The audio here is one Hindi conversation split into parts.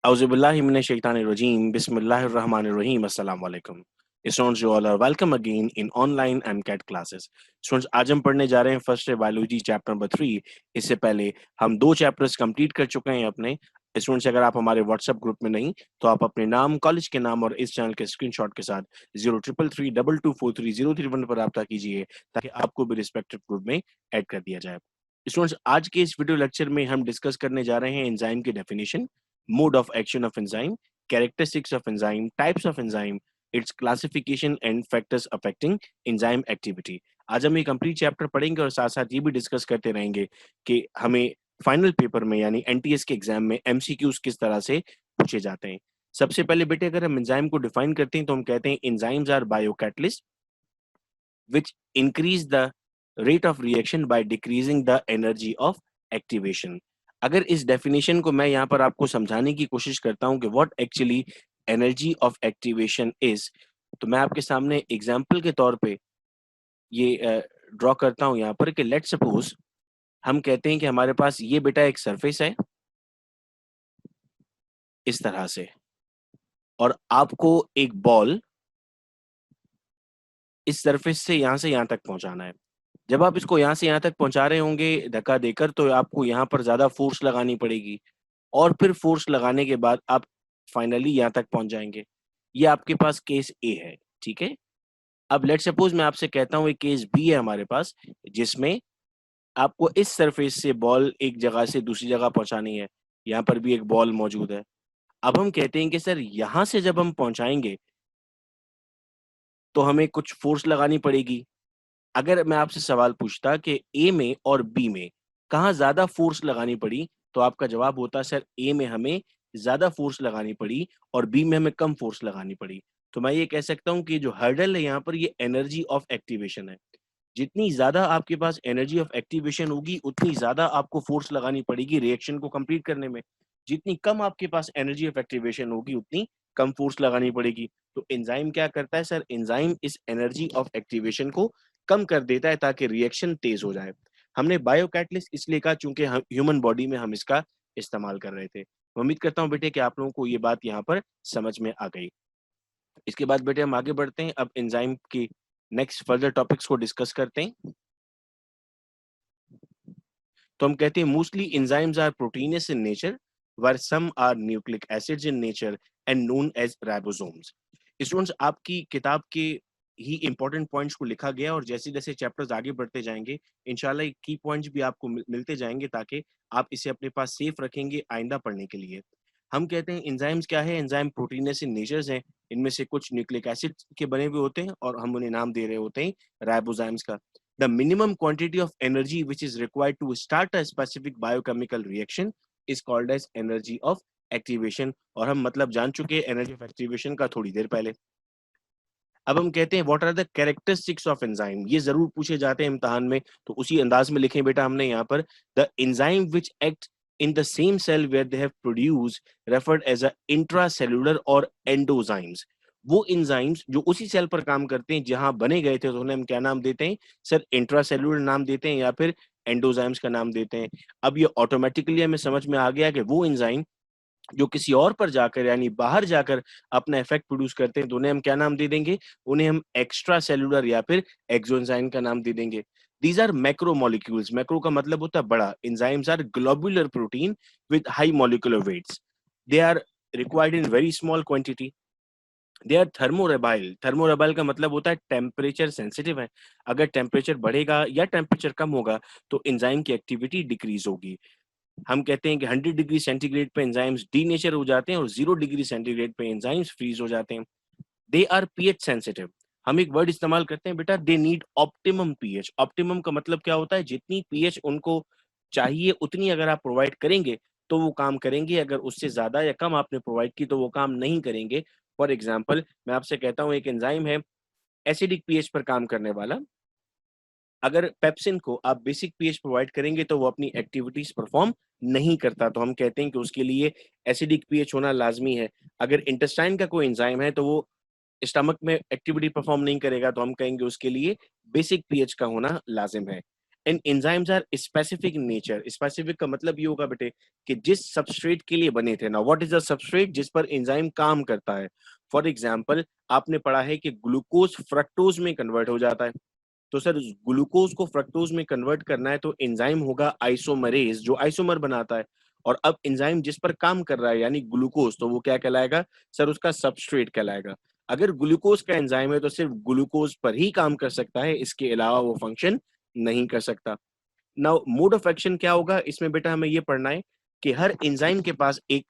Auzubillahi minash shaitanir rajim. Bismillahir Rahmanir Rahim. Assalamu alaikum. Students, you all are welcome again in online MCAT classes. Students, आज हम पढ़ने जा रहे हैं फर्स्ट बायोलॉजी चैप्टर नंबर 3। इससे पहले हम 2 चैप्टर्स कंप्लीट कर चुके हैं अपने। स्टूडेंट्स, अगर आप हमारे व्हाट्सएप ग्रुप में नहीं तो आप अपने नाम, कॉलेज के नाम और इस चैनल के स्क्रीनशॉट के साथ 0333224303 पर रब्ता कीजिए ताकि आपको भी रिस्पेक्टिव ग्रुप में ऐड कर दिया जाए। स्टूडेंट्स, आज के इस वीडियो लेक्चर में हम डिस्कस करने जा रहे हैं एंजाइम की definition, mode of action of enzyme, characteristics of enzyme, types of enzyme, its classification and factors affecting enzyme activity। आज हम ये कंप्लीट चैप्टर पढ़ेंगे और साथ साथ ये भी डिस्कस करते रहेंगे कि हमें फाइनल पेपर में यानी एनटीएस के एग्जाम में एमसीक्यूज किस तरह से पूछे जाते हैं। सबसे पहले बेटे अगर हम एंजाइम को डिफाइन करते हैं तो हम कहते हैं enzymes are biocatalyst which increase the rate of reaction by decreasing the energy of activation। अगर इस डेफिनेशन को मैं यहाँ पर आपको समझाने की कोशिश करता हूँ कि what actually energy of activation is, तो मैं आपके सामने एग्जाम्पल के तौर पे ये ड्रॉ करता हूँ यहाँ पर कि लेट सपोज हम कहते हैं कि हमारे पास ये बेटा एक सरफेस है इस तरह से और आपको एक बॉल इस सरफेस से यहाँ तक पहुंचाना है। जब आप इसको यहाँ से यहाँ तक पहुंचा रहे होंगे धक्का देकर तो आपको यहाँ पर ज्यादा फोर्स लगानी पड़ेगी और फिर फोर्स लगाने के बाद आप फाइनली यहाँ तक पहुंच जाएंगे। ये आपके पास केस ए है, ठीक है। अब लेट सपोज मैं आपसे कहता हूँ एक केस बी है हमारे पास जिसमें आपको इस सरफेस से बॉल एक जगह से दूसरी जगह पहुंचानी है। यहाँ पर भी एक बॉल मौजूद है। अब हम कहते हैं कि सर यहाँ से जब हम पहुंचाएंगे तो हमें कुछ फोर्स लगानी पड़ेगी। अगर मैं आपसे सवाल पूछता कि ए में और बी में कहाँ ज्यादा फोर्स लगानी पड़ी तो आपका जवाब होता सर ए में हमें ज्यादा फोर्स लगानी पड़ी और बी में हमें कम फोर्स लगानी पड़ी। तो मैं ये कह सकता हूँ कि जो हर्डल है यहाँ पर ये एनर्जी ऑफ एक्टिवेशन है। जितनी ज्यादा आपके पास एनर्जी ऑफ एक्टिवेशन होगी उतनी ज्यादा आपको फोर्स लगानी पड़ेगी रिएक्शन को कंप्लीट करने में। जितनी कम आपके पास एनर्जी ऑफ एक्टिवेशन होगी उतनी कम फोर्स लगानी पड़ेगी। तो एंजाइम क्या करता है सर, एंजाइम इस एनर्जी ऑफ एक्टिवेशन को कम कर देता है ताकि रिएक्शन तेज हो जाए। हमने बायोकैटलिस्ट इसलिए कहा चूंकि ह्यूमन बॉडी में हम इसका इस्तेमाल कर रहे थे। उम्मीद करता हूँ बेटे कि आप लोगों को ये बात यहाँ पर समझ में आ गई। इसके बाद बेटे हम आगे बढ़ते हैं, अब एंजाइम की नेक्स्ट फर्दर टॉपिक्स को डिस्कस करते हैं। तो हम कहते हैं mostly enzymes are proteinous in nature where some are nucleic acids in nature and known as ribosomes। Students, आपकी किताब के ही इंपॉर्टेंट पॉइंट्स को लिखा गया और जैसे जैसे चैप्टर्स आगे बढ़ते जाएंगे इंशाल्लाह की पॉइंट्स भी आपको मिलते जाएंगे ताकि आप इसे अपने पास सेफ रखेंगे आइंदा पढ़ने के लिए। हम कहते हैं एंजाइम्स क्या है, एंजाइम प्रोटीनस इन नेचर्स हैं। इनमें से कुछ न्यूक्लिक एसिड के बने हुए होते हैं और हम उन्हें नाम दे रहे होते हैं राइबोजाइम्स का। The minimum quantity of energy which is required to start a specific biochemical reaction is called as energy of activation। और हम मतलब जान चुके हैं एनर्जी ऑफ एक्टिवेशन का थोड़ी देर पहले। अब हम कहते हैं what are the characteristics of enzyme. ये जरूर पूछे जाते हैं इम्तिहान में, तो उसी अंदाज में लिखें बेटा हमने यहाँ पर the enzyme which act in the same cell where they have produced referred as a intracellular or endozymes। वो एंजाइम्स जो उसी सेल पर काम करते हैं जहां बने गए थे तो उन्हें हम क्या नाम देते हैं सर, इंट्रासेलुलर नाम देते हैं या फिर एंडोजाइम्स का नाम देते हैं। अब ये ऑटोमेटिकली हमें समझ में आ गया कि वो एंजाइम जो किसी और पर जाकर यानी बाहर जाकर अपना इफेक्ट प्रोड्यूस करते हैं तो उन्हें हम क्या नाम दे देंगे, उन्हें हम एक्स्ट्रा सेलुलर या फिर एक्सोएंजाइम का नाम दे देंगे। These are macromolecules। मैक्रो का मतलब होता है बड़ा। Enzymes are globular protein with high molecular weights। They are required in very small quantity। They are thermorabile। Thermorabile का मतलब होता है टेम्परेचर सेंसिटिव है। अगर टेम्परेचर बढ़ेगा या टेम्परेचर कम होगा तो एंजाइम की एक्टिविटी डिक्रीज होगी। हम कहते हैं कि 100 डिग्री सेंटीग्रेड पे एंजाइम्स डीनेचर हो जाते हैं और 0 डिग्री सेंटीग्रेड पे एंजाइम्स फ्रीज हो जाते हैं। They are pH sensitive. हम एक वर्ड इस्तेमाल करते हैं बेटा, they need optimum pH. Optimum का मतलब क्या होता है, जितनी पीएच उनको चाहिए उतनी अगर आप प्रोवाइड करेंगे तो वो काम करेंगे, अगर उससे ज्यादा या कम आपने प्रोवाइड की तो वो काम नहीं करेंगे। फॉर एग्जाम्पल मैं आपसे कहता हूँ एक एंजाइम है एसिडिक पीएच पर काम करने वाला, अगर पेप्सिन को आप बेसिक पीएच प्रोवाइड करेंगे तो वो अपनी एक्टिविटीज परफॉर्म नहीं करता, तो हम कहते हैं कि उसके लिए एसिडिक पीएच होना लाजमी है। अगर इंटेस्टाइन का कोई एंजाइम है तो वो स्टमक में एक्टिविटी परफॉर्म नहीं करेगा तो हम कहेंगे उसके लिए बेसिक पीएच का होना लाजिम है। And enzymes are specific in nature. Specific का मतलब ये होगा बेटे कि जिस सबस्ट्रेट के लिए बने थे ना, व्हाट इज द सबस्ट्रेट जिस पर एंजाइम काम करता है। फॉर एग्जांपल आपने पढ़ा है कि ग्लूकोज फ्रक्टोज में कन्वर्ट हो जाता है, तो सर ग्लूकोज को फ्रक्टोज में कन्वर्ट करना है तो एंजाइम होगा आइसोमरेज जो आइसोमर बनाता है। और अब एंजाइम जिस पर काम कर रहा है यानी ग्लूकोज, तो वो क्या कहलाएगा सर, उसका सबस्ट्रेट कहलाएगा। अगर ग्लूकोज का एंजाइम है तो सिर्फ ग्लूकोज पर ही काम कर सकता है, इसके अलावा वो फंक्शन नहीं कर सकता। नाउ मोड ऑफ एक्शन क्या होगा इसमें बेटा, हमें ये पढ़ना है कि हर एंजाइम के पास एक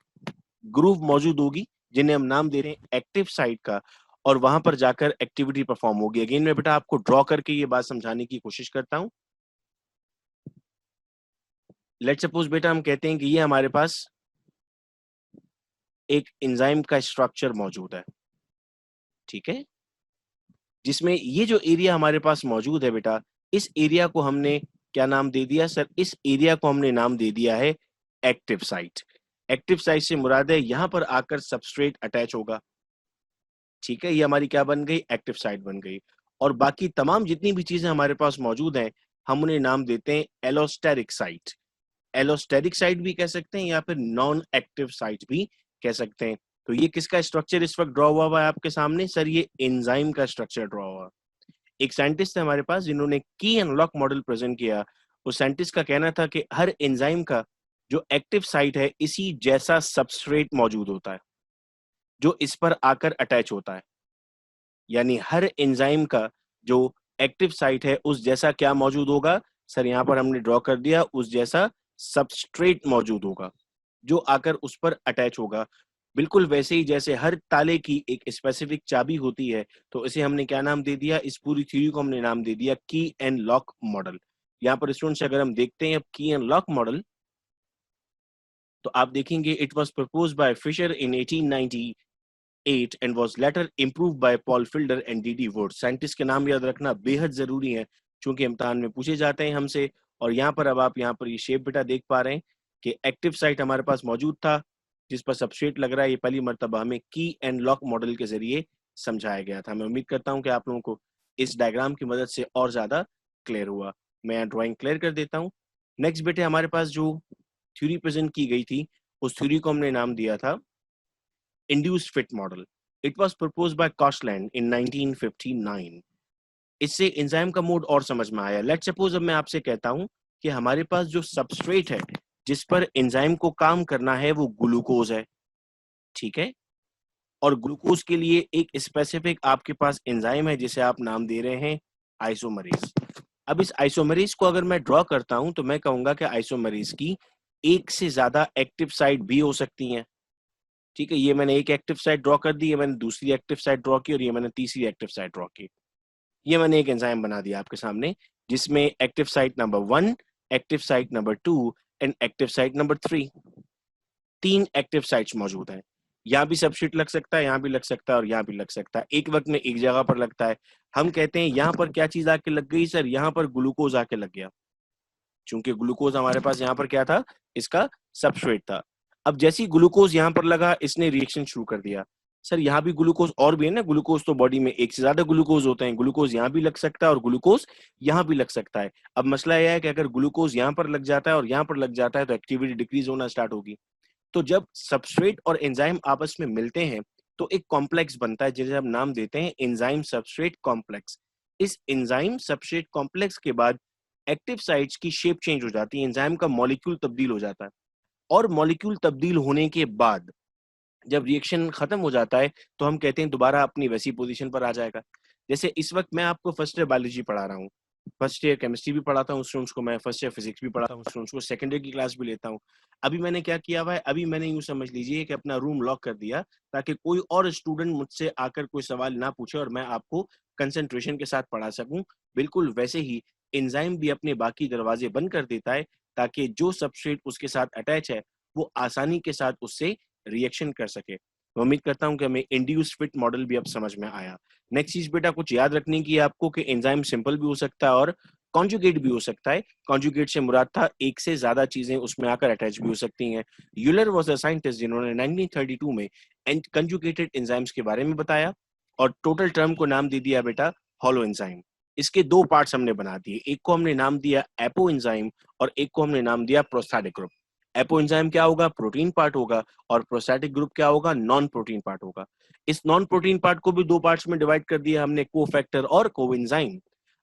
ग्रुव मौजूद होगी जिन्हें हम नाम दे रहे हैं एक्टिव साइट का, और वहां पर जाकर एक्टिविटी परफॉर्म होगी। अगेन मैं बेटा आपको ड्रॉ करके ये बात समझाने की कोशिश करता हूं। लेट्स सपोज बेटा हम कहते हैं कि ये हमारे पास एक एंजाइम का स्ट्रक्चर मौजूद है, ठीक है, जिसमें ये जो एरिया हमारे पास मौजूद है बेटा, इस एरिया को हमने क्या नाम दे दिया सर, इस एरिया को हमने नाम दे दिया है एक्टिव साइट। एक्टिव साइट से मुराद है यहां पर आकर सबस्ट्रेट अटैच होगा, ठीक है, ये हमारी क्या बन गई, एक्टिव साइट बन गई। और बाकी तमाम जितनी भी चीजें हमारे पास मौजूद हैं हम उन्हें नाम देते हैं एलोस्टेरिक साइट। एलोस्टेरिक साइट भी कह सकते हैं या फिर नॉन एक्टिव साइट भी कह सकते हैं। तो ये किसका स्ट्रक्चर इस वक्त ड्रॉ हुआ है आपके सामने सर, ये एंजाइम का स्ट्रक्चर ड्रॉ हुआ। एक साइंटिस्ट है हमारे पास जिन्होंने की एंड लॉक मॉडल प्रेजेंट किया। उस साइंटिस्ट का कहना था कि हर एंजाइम का जो एक्टिव साइट है इसी जैसा सबस्ट्रेट मौजूद होता है जो इस पर आकर अटैच होता है, यानी हर एंजाइम का जो एक्टिव साइट है उस जैसा क्या मौजूद होगा सर, यहां पर हमने ड्रॉ कर दिया, उस जैसा सबस्ट्रेट मौजूद होगा जो आकर उस पर अटैच होगा। बिल्कुल वैसे ही जैसे हर ताले की एक स्पेसिफिक चाबी होती है, तो इसे हमने क्या नाम दे दिया, इस पूरी थ्योरी को हमने नाम दे दिया की एंड लॉक मॉडल। यहाँ पर स्टूडेंट्स अगर हम देखते हैं अब की एंड लॉक मॉडल, तो आप देखेंगे it was proposed by Fisher in 1898 and was later improved by Paul Filder and D.D. Wood। Scientist के नाम याद रखना बेहद जरूरी है क्योंकि इम्तिहान में पूछे जाते हैं हमसे। और यहाँ पर अब आप यहाँ पर ये शेप बेटा देख पा रहे हैं कि एक्टिव साइट हमारे पास मौजूद था जिस पर सबस्ट्रेट लग रहा है। ये पहली मर्तबा हमें की एंड लॉक मॉडल के जरिए समझाया गया था। मैं उम्मीद करता हूँ कि आप लोगों को इस डायग्राम की मदद से और ज्यादा क्लियर हुआ। मैं ड्राइंग क्लियर कर देता हूँ। नेक्स्ट बेटे हमारे पास जो थ्योरी प्रेजेंट की गई थी उस थ्योरी को हमने नाम दिया था induced fit model. It was proposed by Koshland in 1959। इससे एंजाइम का मोड और समझ में आया। लेट्स सपोज अब मैं आपसे कहता हूं कि हमारे पास जो सबस्ट्रेट है जिस पर एंजाइम को काम करना है वो ग्लूकोज है, ठीक है, और ग्लूकोज के लिए एक स्पेसिफिक आपके पास एंजाइम है जिसे आप नाम दे रहे हैं आइसोमरेज। अब इस आइसोमरेज को अगर मैं ड्रॉ करता हूं तो मैं कहूंगा कि आइसोमरेज की एक से ज्यादा एक्टिव साइट भी हो सकती हैं, ठीक है। ये मैंने एक एक्टिव साइट ड्रॉ कर दी, ये मैंने दूसरी एक्टिव साइट ड्रॉ की और ये मैंने तीसरी एक्टिव साइट ड्रॉ की। ये मैंने एक एंजाइम बना दिया आपके सामने जिसमें active site number 1, active site number 2 and active site number 3, 3 active sites मौजूद हैं। यहाँ भी सबस्ट्रेट लग सकता है, यहाँ भी लग सकता है और यहाँ भी लग सकता है, एक वक्त में एक जगह पर लगता है। हम कहते हैं यहाँ पर क्या चीज आके लग गई सर, यहाँ पर ग्लूकोज आके लग गया, चूंकि ग्लूकोज हमारे पास यहाँ पर क्या था, इसका सबस्ट्रेट था। अब जैसी ग्लूकोज यहाँ पर लगा इसने रिएक्शन शुरू कर दिया। सर यहाँ भी ग्लूकोज और भी है ना, ग्लूकोज तो बॉडी में एक से ज्यादा ग्लूकोज होते हैं, ग्लूकोज यहाँ भी लग सकता है और ग्लूकोज यहाँ भी लग सकता है। अब मसला यह है कि अगर ग्लूकोज यहाँ पर लग जाता है और यहाँ पर लग जाता है तो एक्टिविटी डिक्रीज होना स्टार्ट होगी। तो जब सबस्ट्रेट और एंजाइम आपस में मिलते हैं तो एक कॉम्प्लेक्स बनता है जिसे हम नाम देते हैं एंजाइम सबस्ट्रेट कॉम्प्लेक्स। इस एंजाइम सबस्ट्रेट कॉम्प्लेक्स के बाद एक्टिव साइट्स की शेप चेंज हो जाती है, एंजाइम का मॉलिक्यूल तब्दील हो जाता है और मॉलिक्यूल तब्दील होने के बाद जब रिएक्शन खत्म हो जाता है तो हम कहते हैं दोबारा अपनी वैसी पोजीशन पर आ जाएगा। जैसे इस वक्त मैं आपको फर्स्ट ईयर बायोलॉजी पढ़ा रहा हूँ, फर्स्ट ईयर केमिस्ट्री भी पढ़ाता हूँ स्टूडेंट्स को, मैं फर्स्ट ईयर फिजिक्स भी पढ़ाता हूँ स्टूडेंट्स को, सेकेंड ईयर की क्लास भी लेता हूँ। अभी मैंने क्या किया हुआ है, अभी मैंने यूं समझ लीजिए कि अपना रूम लॉक कर दिया ताकि कोई और स्टूडेंट मुझसे आकर कोई सवाल ना पूछे और मैं आपको कंसंट्रेशन के साथ पढ़ा सकूं। बिल्कुल वैसे ही एंजाइम भी अपने बाकी दरवाजे बंद कर देता है ताकि जो सबस्ट्रेट उसके साथ अटैच है वो आसानी के साथ उससे रिएक्शन कर सके। मैं उम्मीद करता हूं कि हमें इंड्यूस्ड फिट मॉडल भी अब समझ में आया। नेक्स्ट चीज बेटा कुछ याद रखने की आपको कि एंजाइम सिंपल भी हो सकता है और कॉन्जुगेट भी हो सकता है। कॉन्जुगेट से मुराद था एक से ज्यादा चीजें उसमें आकर अटैच भी हो सकती हैं। यूलर वाज अ साइंटिस्ट जिन्होंने 1932 में कंजुगेटेड एंजाइम्स के बारे में बताया और टोटल टर्म को नाम दे दिया बेटा हॉलो एंजाइम। इसके दो पार्ट्स हमने बना दिए, एक को हमने नाम दिया एपो एंजाइम और एक को हमने नाम दिया प्रोस्टैटिक ग्रुप। एपो एंजाइम क्या होगा, प्रोटीन पार्ट होगा, और प्रोस्टैटिक ग्रुप क्या होगा, नॉन प्रोटीन पार्ट होगा। इस नॉन प्रोटीन पार्ट को भी दो पार्ट्स में डिवाइड कर दिया हमने, कोफैक्टर और कोएंजाइम।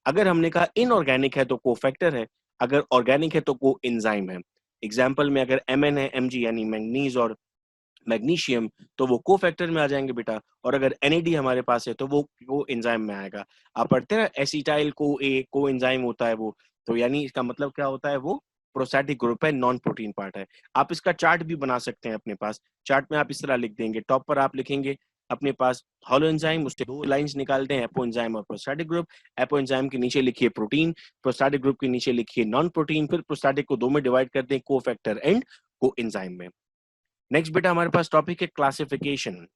अगर हमने कहा इनऑर्गेनिक है तो कोफैक्टर है, अगर ऑर्गेनिक है तो कोएंजाइम है। एग्जाम्पल में अगर Mn है, Mg यानी मैंगनीज और मैग्नीशियम, तो वो कोफैक्टर में आ जाएंगे बेटा, और अगर NAD हमारे पास है तो वो एंजाइम में आएगा। आप पढ़ते हैं ना एसिटाइल को एंजाइम होता है वो, तो यानी इसका मतलब क्या होता है, वो प्रोस्टैटिक ग्रुप है, नॉन प्रोटीन पार्ट है। आप इसका चार्ट भी बना सकते हैं अपने पास। चार्ट में आप इस तरह लिख देंगे, टॉप पर आप लिखेंगे अपने पास हॉलो एंजाइम, उससे दो लाइंस निकालते हैं, एपो एंजाइम और प्रोस्टैटिक ग्रुप। एपो एंजाइम के नीचे लिखिए प्रोटीन, प्रोस्टैटिक ग्रुप के नीचे लिखिए नॉन प्रोटीन, फिर प्रोस्टैटिक को दो में डिवाइड करते हैं, कोफैक्टर एंड कोएंजाइम में। नेक्स्ट बेटा हमारे पास टॉपिक है क्लासिफिकेशन।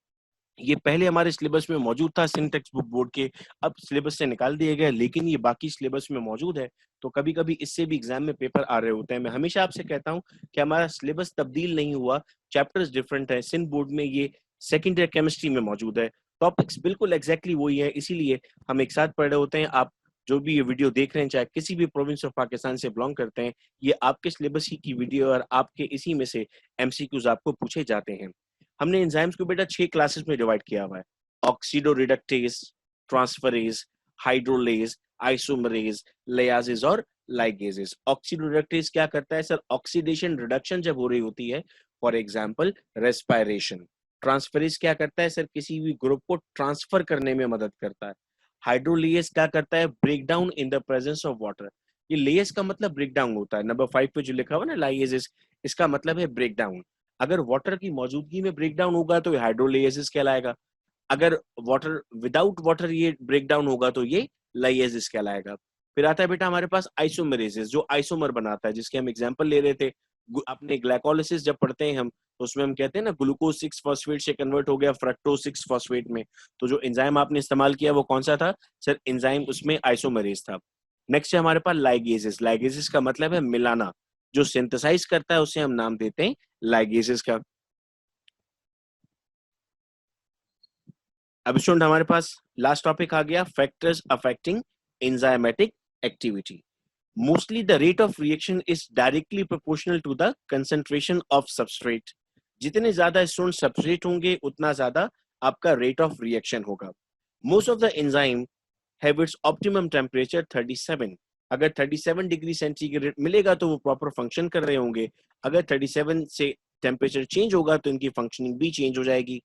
ये पहले हमारे सिलेबस में मौजूद था सिंटेक्स बुक बोर्ड के, अब सिलेबस से निकाल दिया गया, लेकिन ये बाकी सिलेबस में मौजूद है, तो कभी कभी इससे भी एग्जाम में पेपर आ रहे होते हैं। मैं हमेशा आपसे कहता हूँ कि हमारा सिलेबस तब्दील नहीं हुआ, चैप्टर्स डिफरेंट है। सिंध बोर्ड में ये सेकेंड ईयर केमिस्ट्री में मौजूद है, टॉपिक्स बिल्कुल एग्जैक्टली वही है, इसीलिए हम एक साथ पढ़ रहे होते हैं। आप जो भी ये वीडियो देख रहे हैं, चाहे किसी भी प्रोविंस ऑफ पाकिस्तान से बिलोंग करते हैं, ये आपके सिलेबस ही की वीडियो और आपके इसी में से MCQs आपको पूछे जाते हैं। हमने एंजाइम्स को बेटा 6 क्लासेस में डिवाइड किया हुआ है, ऑक्सीडोरिडक्टेज, ट्रांसफरेज, हाइड्रोलेज, आइसोमरेज, लियाजेज और लाइगेजेस। ऑक्सीडोरिडक्टेज क्या करता है सर, ऑक्सीडेशन रिडक्शन जब हो रही होती है, फॉर एग्जांपल रेस्पिरेशन। ट्रांसफरेज क्या करता है सर, किसी भी ग्रुप को ट्रांसफर करने में मदद करता है। हाइड्रोलिएज क्या करता है, break down in the presence of water. ये लेस का मतलब ब्रेक डाउन होता है, नंबर 5 पे जो लिखा हुआ ना लाइगेजेस, इसका मतलब है ब्रेक डाउन। अगर वाटर की मौजूदगी में ब्रेक डाउन होगा तो हाइड्रोलिएसिस कहलाएगा, अगर वाटर विदाउट वाटर ये ब्रेक डाउन होगा तो ये लाइएसिस कहलाएगा। फिर आता है बेटा हमारे पास आइसोमेरेसिस, जो आइसोमर बनाता है, जिसके हम एग्जांपल ले रहे थे अपने ग्लाइकोलिसिस जब पढ़ते हैं हम, तो उसमें हम कहते हैं ना ग्लूकोज 6 फॉस्फेट से कन्वर्ट हो गया फ्रक्टोज 6 फॉस्फेट में, तो जो एंजाइम आपने इस्तेमाल किया वो कौन सा था सर, एंजाइम उसमें आइसोमेरेस था। नेक्स्ट है हमारे पास लाइगेसिस। लाइगेसिस का मतलब है मिलाना, जो सिंथेसाइज करता है उसे हम नाम देते हैं लाइगेसिस का। अब स्टूडेंट हमारे पास लास्ट टॉपिक आ गया, factors affecting enzymatic activity. Mostly the rate of reaction is directly proportional to the concentration of substrate. जितने ज्यादा स्टूडेंट सबस्ट्रेट होंगे उतना ज्यादा आपका रेट ऑफ रिएक्शन होगा। Most of the enzyme have its optimum temperature 37। अगर 37 डिग्री सेंटीग्रेड मिलेगा तो वो प्रॉपर फंक्शन कर रहे होंगे, अगर 37 से टेम्परेचर चेंज होगा तो इनकी फंक्शनिंग भी चेंज हो जाएगी।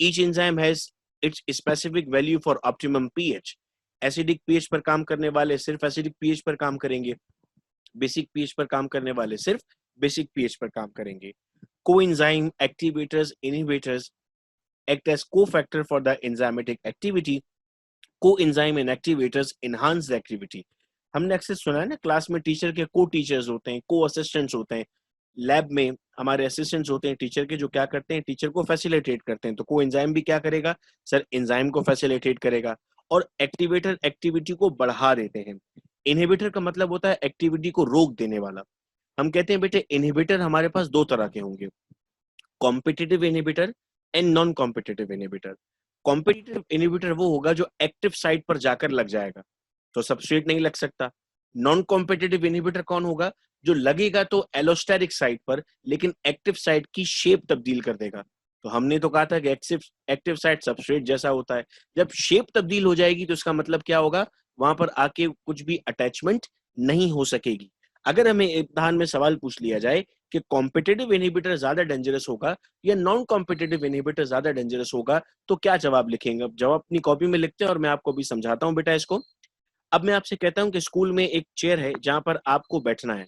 Each enzyme has its specific value for optimum pH. Acidic pH पर काम करने वाले सिर्फ एसिडिक pH पर काम करेंगे, बेसिक pH पर काम करने वाले सिर्फ बेसिक pH पर काम करेंगे। Coenzyme activators inhibitors act as cofactor for the enzymatic activity. Coenzyme and activators enhance the activity. हमने अक्सर सुना है ना क्लास में टीचर के को टीचर्स होते हैं, को असिस्टेंट्स होते हैं, लैब में हमारे असिस्टेंट्स होते हैं टीचर के, जो क्या करते हैं टीचर को फैसिलिटेट करते हैं। तो को एंजाइम भी क्या करेगा सर, एंजाइम को फैसिलिटेट करेगा। और एक्टिवेटर एक्टिविटी को बढ़ा देते हैं। इनहिबिटर का मतलब होता है एक्टिविटी को रोक देने वाला। हम कहते हैं बेटे इनहिबिटर हमारे पास दो तरह के होंगे, competitive inhibitor and non competitive inhibitor. Competitive inhibitor वो होगा जो एक्टिव साइट पर जाकर लग जाएगा, तो सबस्ट्रेट नहीं लग सकता। नॉन कॉम्पिटिटिव इनहिबिटर कौन होगा, जो लगेगा तो एलोस्टेरिक साइट पर, लेकिन एक्टिव साइट की शेप तब्दील कर देगा। तो हमने तो कहा था कि एक्टिव साइट सबस्ट्रेट जैसा होता है, जब शेप तब्दील हो जाएगी तो इसका मतलब क्या होगा, वहां पर आके कुछ भी अटैचमेंट नहीं हो सकेगी। अगर हमें इम्तिहान में सवाल पूछ लिया जाए कि कॉम्पिटिटिव इनहिबिटर ज्यादा डेंजरस होगा या नॉन कॉम्पिटिटिव इनहिबिटर ज्यादा डेंजरस होगा, तो क्या जवाब लिखेंगे? अब जवाब अपनी कॉपी में लिखते हैं और मैं आपको भी समझाता हूँ बेटा इसको। अब मैं आपसे कहता हूं कि स्कूल में एक चेयर है जहां पर आपको बैठना है।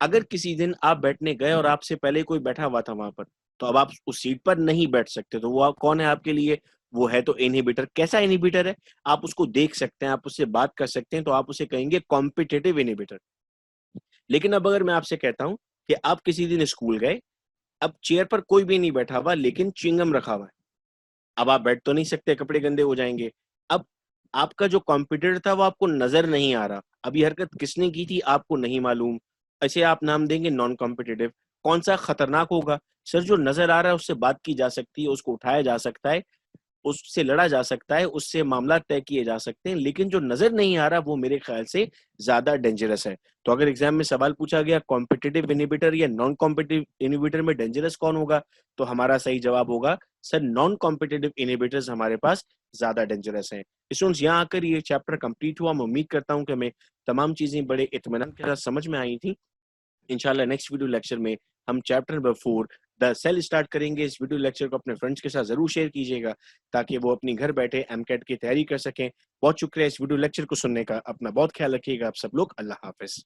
अगर किसी दिन आप बैठने गए और आपसे पहले कोई बैठा हुआ था वहां पर, तो अब आप उस सीट पर नहीं बैठ सकते, तो वो कौन है आपके लिए, वो है तो इनहिबिटर। कैसा इनहिबिटर है, आप उसको देख सकते हैं, आप उससे बात कर सकते हैं, तो आप उसे कहेंगे कॉम्पिटिटिव इनहिबिटर। लेकिन अब अगर मैं आपसे कहता हूं कि आप किसी दिन स्कूल गए, अब चेयर पर कोई भी नहीं बैठा हुआ लेकिन च्युइंगम रखा हुआ है, अब आप बैठ तो नहीं सकते, कपड़े गंदे हो जाएंगे। अब आपका जो कॉम्पिटिटर था वो आपको नजर नहीं आ रहा, अब ये हरकत किसने की थी आपको नहीं मालूम, ऐसे आप नाम देंगे नॉन कॉम्पिटिटिव। कौन सा खतरनाक होगा सर, जो नजर आ रहा है उससे बात की जा सकती है, उसको उठाया जा सकता है, उससे लड़ा जा सकता है, उससे मामला तय किए जा सकते हैं, लेकिन जो नजर नहीं आ रहा वो मेरे ख्याल से ज्यादा डेंजरस है। तो अगर एग्जाम में सवाल पूछा गया कॉम्पिटिटिव इनहिबिटर या नॉन कॉम्पिटिटिव इनहिबिटर में डेंजरस कौन होगा, तो हमारा सही जवाब होगा सर नॉन कॉम्पिटिटिव इनहिबिटर्स हमारे पास ज्यादा डेंजरस हैं। स्टूडेंट्स, यहाँ आकर ये चैप्टर कंप्लीट हुआ। मैं उम्मीद करता हूँ कि हमें तमाम चीजें बड़े इत्मीनान के साथ समझ में आई थी। इंशाल्लाह नेक्स्ट वीडियो लेक्चर में हम chapter number 4 the cell start करेंगे। इस वीडियो लेक्चर को अपने फ्रेंड्स के साथ जरूर शेयर कीजिएगा ताकि वो अपनी घर बैठे एमकेट की तैयारी कर सकें। बहुत शुक्रिया इस वीडियो लेक्चर को सुनने का। अपना बहुत ख्याल रखिएगा आप सब लोग। अल्लाह हाफिज।